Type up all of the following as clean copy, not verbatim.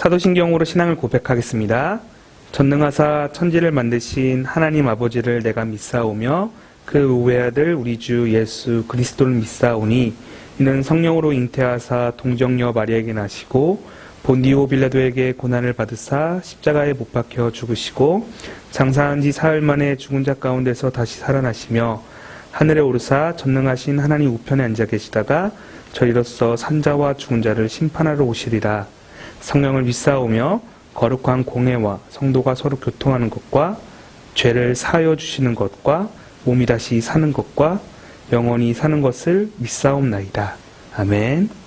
사도신경으로 신앙을 고백하겠습니다. 전능하사 천지를 만드신 하나님 아버지를 내가 믿사오며 그 외아들 우리 주 예수 그리스도를 믿사오니 이는 성령으로 잉태하사 동정녀 마리아에게 나시고 본디오 빌라도에게 고난을 받으사 십자가에 못 박혀 죽으시고 장사한 지 사흘 만에 죽은 자 가운데서 다시 살아나시며 하늘에 오르사 전능하신 하나님 우편에 앉아 계시다가 저희로서 산자와 죽은 자를 심판하러 오시리라. 성령을 믿사오며 거룩한 공회와 성도가 서로 교통하는 것과 죄를 사하여 주시는 것과 몸이 다시 사는 것과 영원히 사는 것을 믿사옵나이다. 아멘.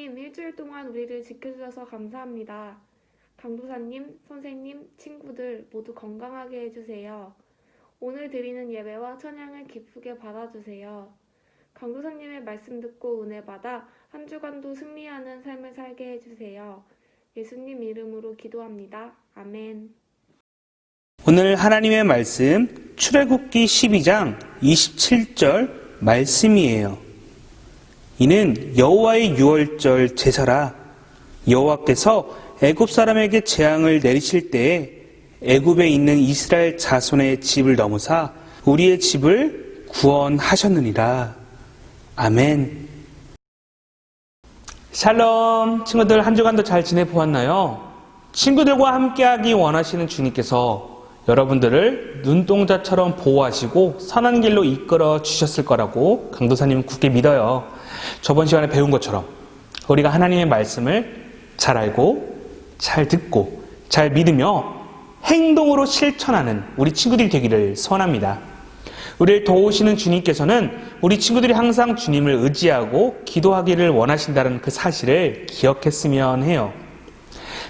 하나님, 일주일 동안 우리를 지켜주셔서 감사합니다. 강도사님, 선생님, 친구들 모두 건강하게 해주세요. 오늘 드리는 예배와 찬양을 기쁘게 받아주세요. 강도사님의 말씀 듣고 은혜 받아 한 주간도 승리하는 삶을 살게 해주세요. 예수님 이름으로 기도합니다. 아멘. 오늘 하나님의 말씀 출애굽기 12장 27절 말씀이에요. 이는 여호와의 유월절 제사라. 여호와께서 애굽 사람에게 재앙을 내리실 때에 애굽에 있는 이스라엘 자손의 집을 넘어사 우리의 집을 구원하셨느니라. 아멘. 샬롬. 친구들 한 주간도 잘 지내보았나요? 친구들과 함께하기 원하시는 주님께서 여러분들을 눈동자처럼 보호하시고 선한 길로 이끌어 주셨을 거라고 강도사님은 굳게 믿어요. 저번 시간에 배운 것처럼 우리가 하나님의 말씀을 잘 알고 잘 듣고 잘 믿으며 행동으로 실천하는 우리 친구들이 되기를 소원합니다. 우리를 도우시는 주님께서는 우리 친구들이 항상 주님을 의지하고 기도하기를 원하신다는 그 사실을 기억했으면 해요.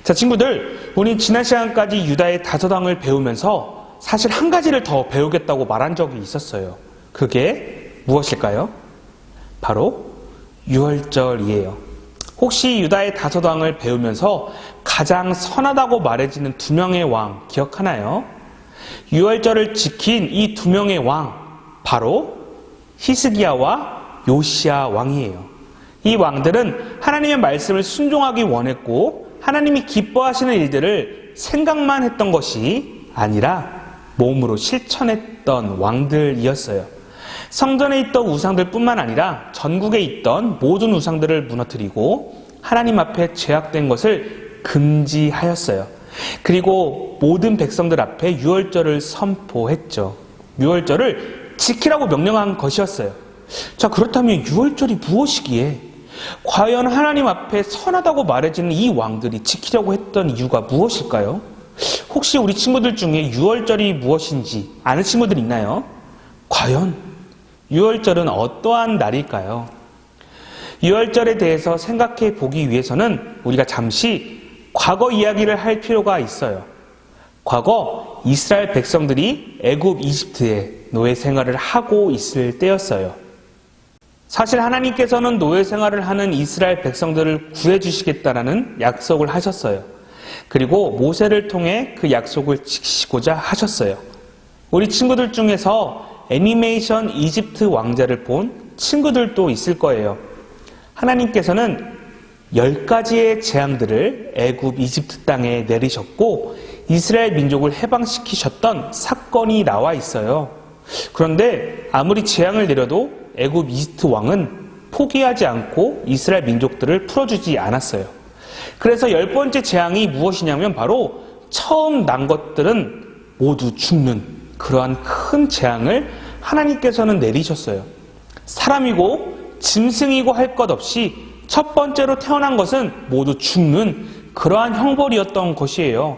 자, 친구들, 우리 지난 시간까지 유다의 다소당을 배우면서 사실 한 가지를 더 배우겠다고 말한 적이 있었어요. 그게 무엇일까요? 바로 유월절이에요. 혹시 유다의 다소당을 배우면서 가장 선하다고 말해지는 두 명의 왕 기억하나요? 유월절을 지킨 이 두 명의 왕, 바로 히스기야와 요시야 왕이에요. 이 왕들은 하나님의 말씀을 순종하기 원했고 하나님이 기뻐하시는 일들을 생각만 했던 것이 아니라 몸으로 실천했던 왕들이었어요. 성전에 있던 우상들 뿐만 아니라 전국에 있던 모든 우상들을 무너뜨리고 하나님 앞에 죄악된 것을 금지하였어요. 그리고 모든 백성들 앞에 유월절을 선포했죠. 유월절을 지키라고 명령한 것이었어요. 자, 그렇다면 유월절이 무엇이기에 과연 하나님 앞에 선하다고 말해지는 이 왕들이 지키려고 했던 이유가 무엇일까요? 혹시 우리 친구들 중에 유월절이 무엇인지 아는 친구들 있나요? 과연 유월절은 어떠한 날일까요? 유월절에 대해서 생각해 보기 위해서는 우리가 잠시 과거 이야기를 할 필요가 있어요. 과거 이스라엘 백성들이 애굽 이집트에 노예 생활을 하고 있을 때였어요. 사실 하나님께서는 노예 생활을 하는 이스라엘 백성들을 구해주시겠다라는 약속을 하셨어요. 그리고 모세를 통해 그 약속을 지키시고자 하셨어요. 우리 친구들 중에서 애니메이션 이집트 왕자를 본 친구들도 있을 거예요. 하나님께서는 10가지의 재앙들을 애굽 이집트 땅에 내리셨고 이스라엘 민족을 해방시키셨던 사건이 나와 있어요. 그런데 아무리 재앙을 내려도 애굽 이집트 왕은 포기하지 않고 이스라엘 민족들을 풀어주지 않았어요. 그래서 10번째 재앙이 무엇이냐면 바로 처음 난 것들은 모두 죽는 그러한 큰 재앙을 하나님께서는 내리셨어요. 사람이고 짐승이고 할 것 없이 첫 번째로 태어난 것은 모두 죽는 그러한 형벌이었던 것이에요.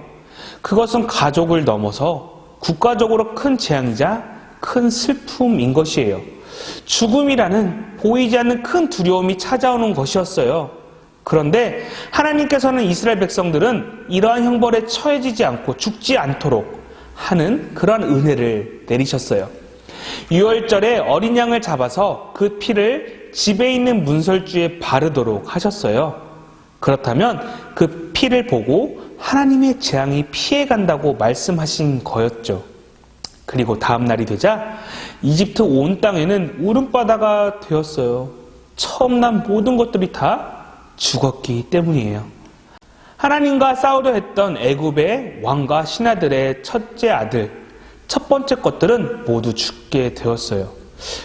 그것은 가족을 넘어서 국가적으로 큰 재앙이자 큰 슬픔인 것이에요. 죽음이라는 보이지 않는 큰 두려움이 찾아오는 것이었어요. 그런데 하나님께서는 이스라엘 백성들은 이러한 형벌에 처해지지 않고 죽지 않도록 하는 그러한 은혜를 내리셨어요. 유월절에 어린 양을 잡아서 그 피를 집에 있는 문설주에 바르도록 하셨어요. 그렇다면 그 피를 보고 하나님의 재앙이 피해간다고 말씀하신 거였죠. 그리고 다음 날이 되자 이집트 온 땅에는 울음바다가 되었어요. 처음 난 모든 것들이 다 죽었기 때문이에요. 하나님과 싸우려 했던 애굽의 왕과 신하들의 첫째 아들, 첫 번째 것들은 모두 죽게 되었어요.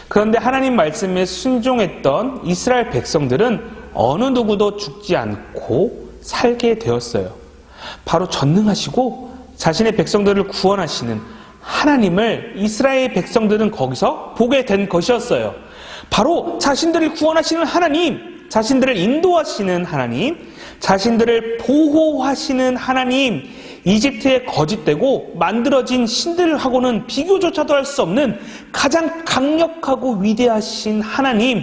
그런데 하나님 말씀에 순종했던 이스라엘 백성들은 어느 누구도 죽지 않고 살게 되었어요. 바로 전능하시고 자신의 백성들을 구원하시는 하나님을 이스라엘 백성들은 거기서 보게 된 것이었어요. 바로 자신들을 구원하시는 하나님, 자신들을 인도하시는 하나님, 자신들을 보호하시는 하나님, 이집트에 거짓되고 만들어진 신들하고는 비교조차도 할 수 없는 가장 강력하고 위대하신 하나님,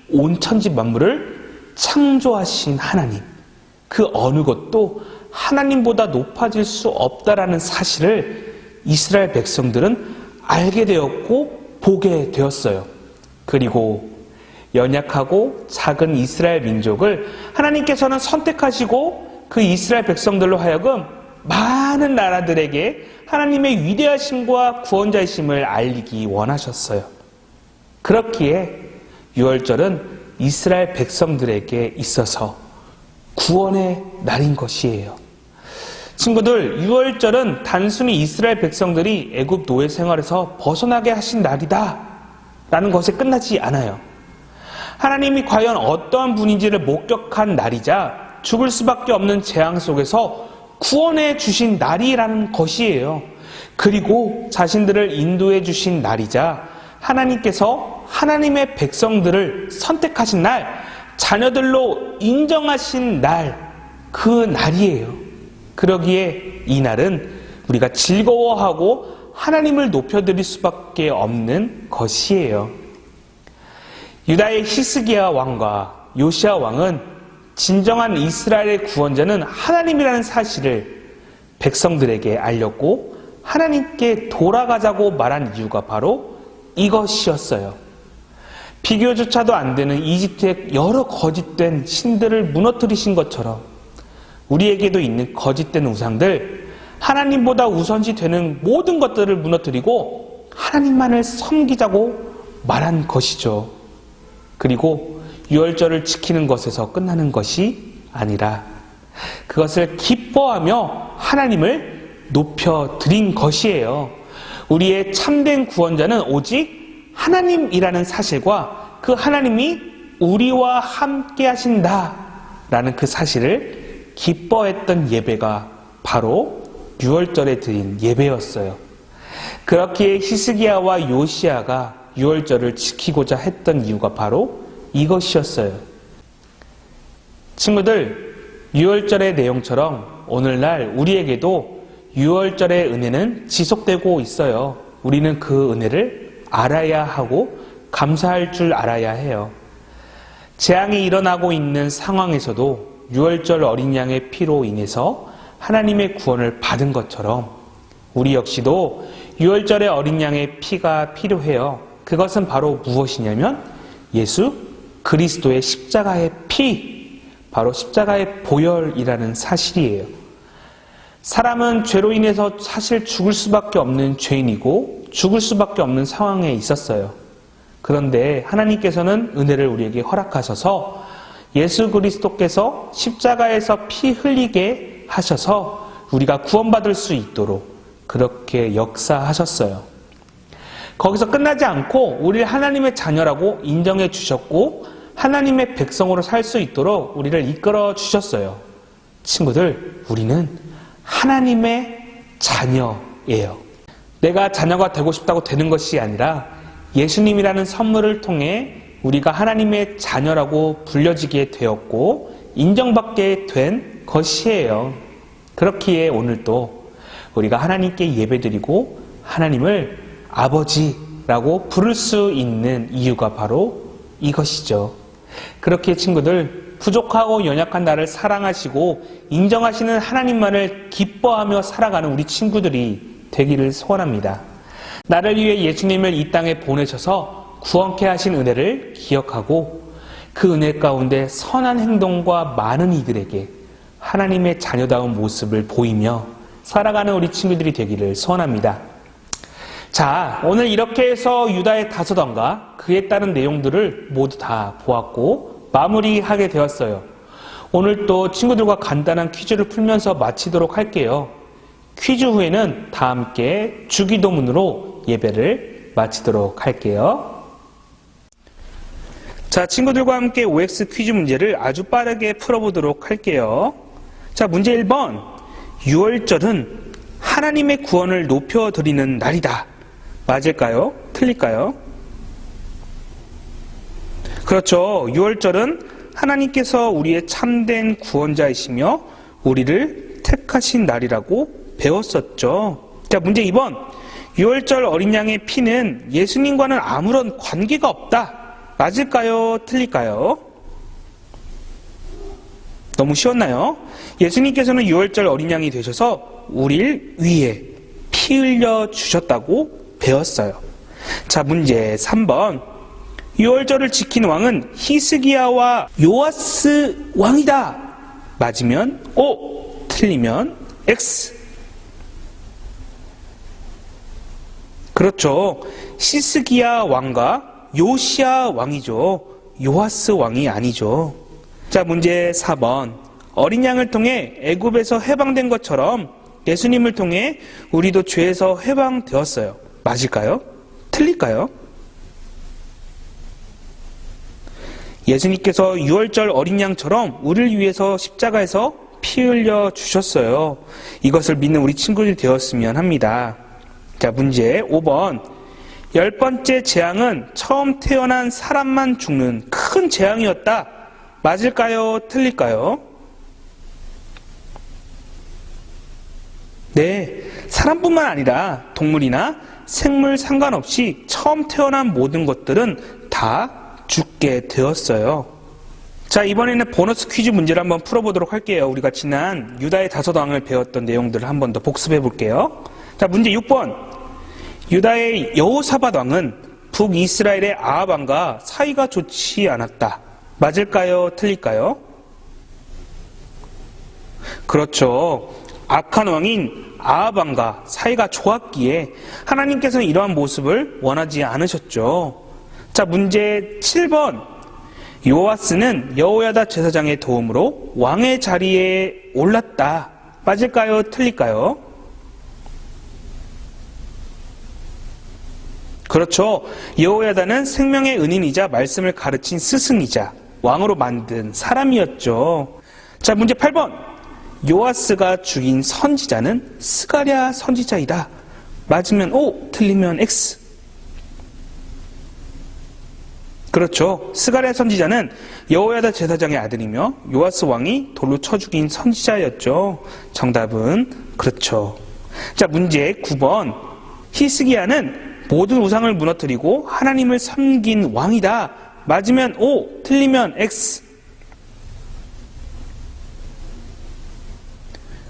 온 천지 만물을 창조하신 하나님, 그 어느 것도 하나님보다 높아질 수 없다라는 사실을 이스라엘 백성들은 알게 되었고 보게 되었어요. 그리고 연약하고 작은 이스라엘 민족을 하나님께서는 선택하시고 그 이스라엘 백성들로 하여금 많은 나라들에게 하나님의 위대하심과 구원자이심을 알리기 원하셨어요. 그렇기에 유월절은 이스라엘 백성들에게 있어서 구원의 날인 것이에요. 친구들, 유월절은 단순히 이스라엘 백성들이 애굽 노예 생활에서 벗어나게 하신 날이다 라는 것에 끝나지 않아요. 하나님이 과연 어떠한 분인지를 목격한 날이자 죽을 수밖에 없는 재앙 속에서 구원해 주신 날이라는 것이에요. 그리고 자신들을 인도해 주신 날이자 하나님께서 하나님의 백성들을 선택하신 날, 자녀들로 인정하신 날, 그 날이에요. 그러기에 이 날은 우리가 즐거워하고 하나님을 높여드릴 수밖에 없는 것이에요. 유다의 히스기야 왕과 요시야 왕은 진정한 이스라엘의 구원자는 하나님이라는 사실을 백성들에게 알렸고 하나님께 돌아가자고 말한 이유가 바로 이것이었어요. 비교조차도 안 되는 이집트의 여러 거짓된 신들을 무너뜨리신 것처럼 우리에게도 있는 거짓된 우상들, 하나님보다 우선시 되는 모든 것들을 무너뜨리고 하나님만을 섬기자고 말한 것이죠. 그리고 유월절을 지키는 것에서 끝나는 것이 아니라 그것을 기뻐하며 하나님을 높여드린 것이에요. 우리의 참된 구원자는 오직 하나님이라는 사실과 그 하나님이 우리와 함께 하신다라는 그 사실을 기뻐했던 예배가 바로 유월절에 드린 예배였어요. 그렇기에 히스기야와 요시야가 유월절을 지키고자 했던 이유가 바로 이것이었어요. 친구들, 유월절의 내용처럼 오늘날 우리에게도 유월절의 은혜는 지속되고 있어요. 우리는 그 은혜를 알아야 하고 감사할 줄 알아야 해요. 재앙이 일어나고 있는 상황에서도 유월절 어린 양의 피로 인해서 하나님의 구원을 받은 것처럼 우리 역시도 유월절의 어린 양의 피가 필요해요. 그것은 바로 무엇이냐면 예수 그리스도의 십자가의 피, 바로 십자가의 보혈이라는 사실이에요. 사람은 죄로 인해서 사실 죽을 수밖에 없는 죄인이고 죽을 수밖에 없는 상황에 있었어요. 그런데 하나님께서는 은혜를 우리에게 허락하셔서 예수 그리스도께서 십자가에서 피 흘리게 하셔서 우리가 구원받을 수 있도록 그렇게 역사하셨어요. 거기서 끝나지 않고 우리를 하나님의 자녀라고 인정해 주셨고 하나님의 백성으로 살 수 있도록 우리를 이끌어 주셨어요. 친구들, 우리는 하나님의 자녀예요. 내가 자녀가 되고 싶다고 되는 것이 아니라 예수님이라는 선물을 통해 우리가 하나님의 자녀라고 불려지게 되었고 인정받게 된 것이에요. 그렇기에 오늘도 우리가 하나님께 예배드리고 하나님을 아버지라고 부를 수 있는 이유가 바로 이것이죠. 그렇게 친구들, 부족하고 연약한 나를 사랑하시고 인정하시는 하나님만을 기뻐하며 살아가는 우리 친구들이 되기를 소원합니다. 나를 위해 예수님을 이 땅에 보내셔서 구원케 하신 은혜를 기억하고 그 은혜 가운데 선한 행동과 많은 이들에게 하나님의 자녀다운 모습을 보이며 살아가는 우리 친구들이 되기를 소원합니다. 자, 오늘 이렇게 해서 유다의 다소당과 그에 따른 내용들을 모두 다 보았고 마무리하게 되었어요. 오늘 또 친구들과 간단한 퀴즈를 풀면서 마치도록 할게요. 퀴즈 후에는 다 함께 주기도문으로 예배를 마치도록 할게요. 자, 친구들과 함께 OX 퀴즈 문제를 아주 빠르게 풀어보도록 할게요. 자, 문제 1번. 유월절은 하나님의 구원을 높여드리는 날이다. 맞을까요? 틀릴까요? 그렇죠. 유월절은 하나님께서 우리의 참된 구원자이시며 우리를 택하신 날이라고 배웠었죠. 자, 문제 2번. 유월절 어린 양의 피는 예수님과는 아무런 관계가 없다. 맞을까요? 틀릴까요? 너무 쉬웠나요? 예수님께서는 유월절 어린 양이 되셔서 우리를 위해 피 흘려 주셨다고 배웠어요. 자, 문제 3번. 유월절을 지킨 왕은 히스기야와 요아스 왕이다. 맞으면 O, 틀리면 X. 그렇죠. 히스기야 왕과 요시야 왕이죠. 요아스 왕이 아니죠. 자, 문제 4번. 어린 양을 통해 애굽에서 해방된 것처럼 예수님을 통해 우리도 죄에서 해방되었어요. 맞을까요? 틀릴까요? 예수님께서 유월절 어린 양처럼 우리를 위해서 십자가에서 피 흘려 주셨어요. 이것을 믿는 우리 친구들이 되었으면 합니다. 자, 문제 5번. 10번째 재앙은 처음 태어난 사람만 죽는 큰 재앙이었다. 맞을까요? 틀릴까요? 네, 사람뿐만 아니라 동물이나 생물 상관없이 처음 태어난 모든 것들은 다 죽게 되었어요. 자, 이번에는 보너스 퀴즈 문제를 한번 풀어보도록 할게요. 우리가 지난 유다의 다소당을 배웠던 내용들을 한 번 더 복습해 볼게요. 자, 문제 6번. 유다의 여호사밧 왕은 북이스라엘의 아합 왕과 사이가 좋지 않았다. 맞을까요? 틀릴까요? 그렇죠. 악한 왕인 아합 왕과 사이가 좋았기에 하나님께서는 이러한 모습을 원하지 않으셨죠. 자, 문제 7번. 요아스는 여호야다 제사장의 도움으로 왕의 자리에 올랐다. 맞을까요? 틀릴까요? 그렇죠. 여호야다는 생명의 은인이자 말씀을 가르친 스승이자 왕으로 만든 사람이었죠. 자, 문제 8번. 요아스가 죽인 선지자는 스가랴 선지자이다. 맞으면 O, 틀리면 X. 그렇죠. 스가랴 선지자는 여호야다 제사장의 아들이며 요아스 왕이 돌로 쳐 죽인 선지자였죠. 정답은 그렇죠. 자, 문제 9번. 히스기야는 모든 우상을 무너뜨리고 하나님을 섬긴 왕이다. 맞으면 O, 틀리면 X.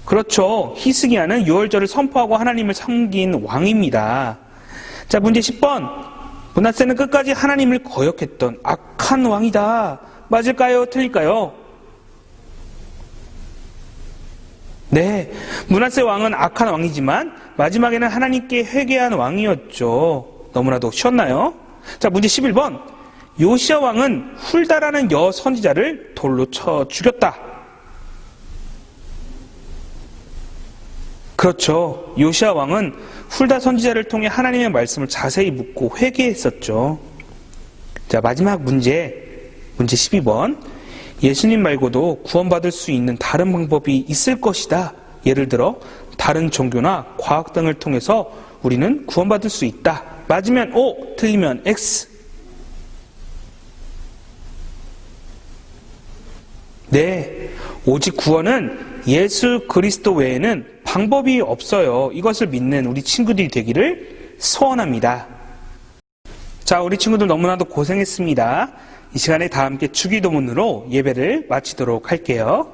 그렇죠. 히스기야는 유월절을 선포하고 하나님을 섬긴 왕입니다. 자, 문제 10번. 므낫세는 끝까지 하나님을 거역했던 악한 왕이다. 맞을까요? 틀릴까요? 네, 므낫세 왕은 악한 왕이지만 마지막에는 하나님께 회개한 왕이었죠. 너무나도 쉬웠나요? 자, 문제 11번. 요시야 왕은 훌다라는 여 선지자를 돌로 쳐 죽였다. 그렇죠. 요시야 왕은 훌다 선지자를 통해 하나님의 말씀을 자세히 묻고 회개했었죠. 자, 마지막 문제 12번. 예수님 말고도 구원받을 수 있는 다른 방법이 있을 것이다. 예를 들어 다른 종교나 과학 등을 통해서 우리는 구원받을 수 있다. 맞으면 O, 틀리면 X. 네, 오직 구원은 예수 그리스도 외에는 방법이 없어요. 이것을 믿는 우리 친구들이 되기를 소원합니다. 자, 우리 친구들 너무나도 고생했습니다. 이 시간에 다 함께 주기도문으로 예배를 마치도록 할게요.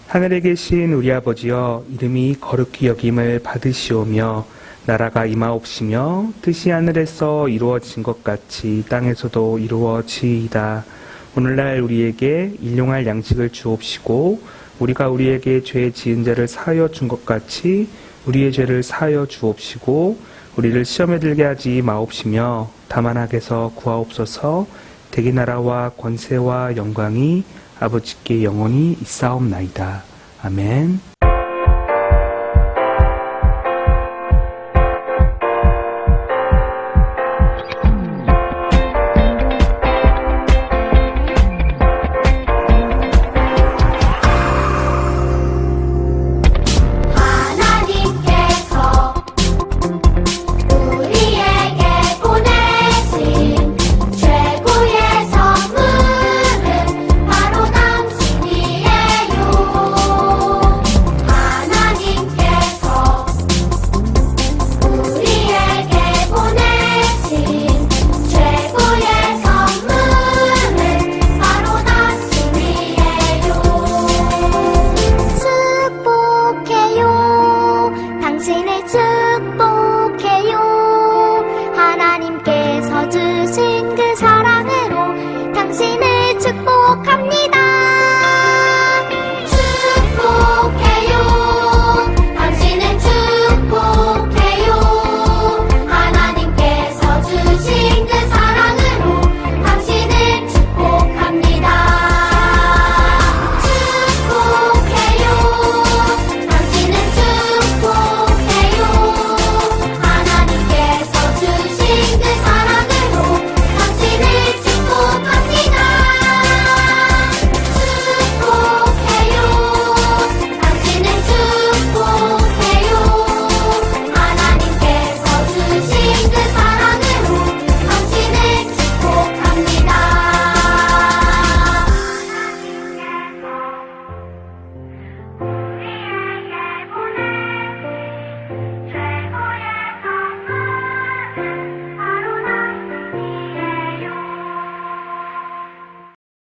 하늘에 계신 우리 아버지여, 이름이 거룩히 여김을 받으시오며 나라가 임하옵시며 뜻이 하늘에서 이루어진 것 같이 땅에서도 이루어지이다. 오늘날 우리에게 일용할 양식을 주옵시고 우리가 우리에게 죄 지은 자를 사하여 준 것 같이 우리의 죄를 사하여 주옵시고 우리를 시험에 들게 하지 마옵시며 다만 악에서 구하옵소서. 대기 나라와 권세와 영광이 아버지께 영원히 있사옵나이다. 아멘.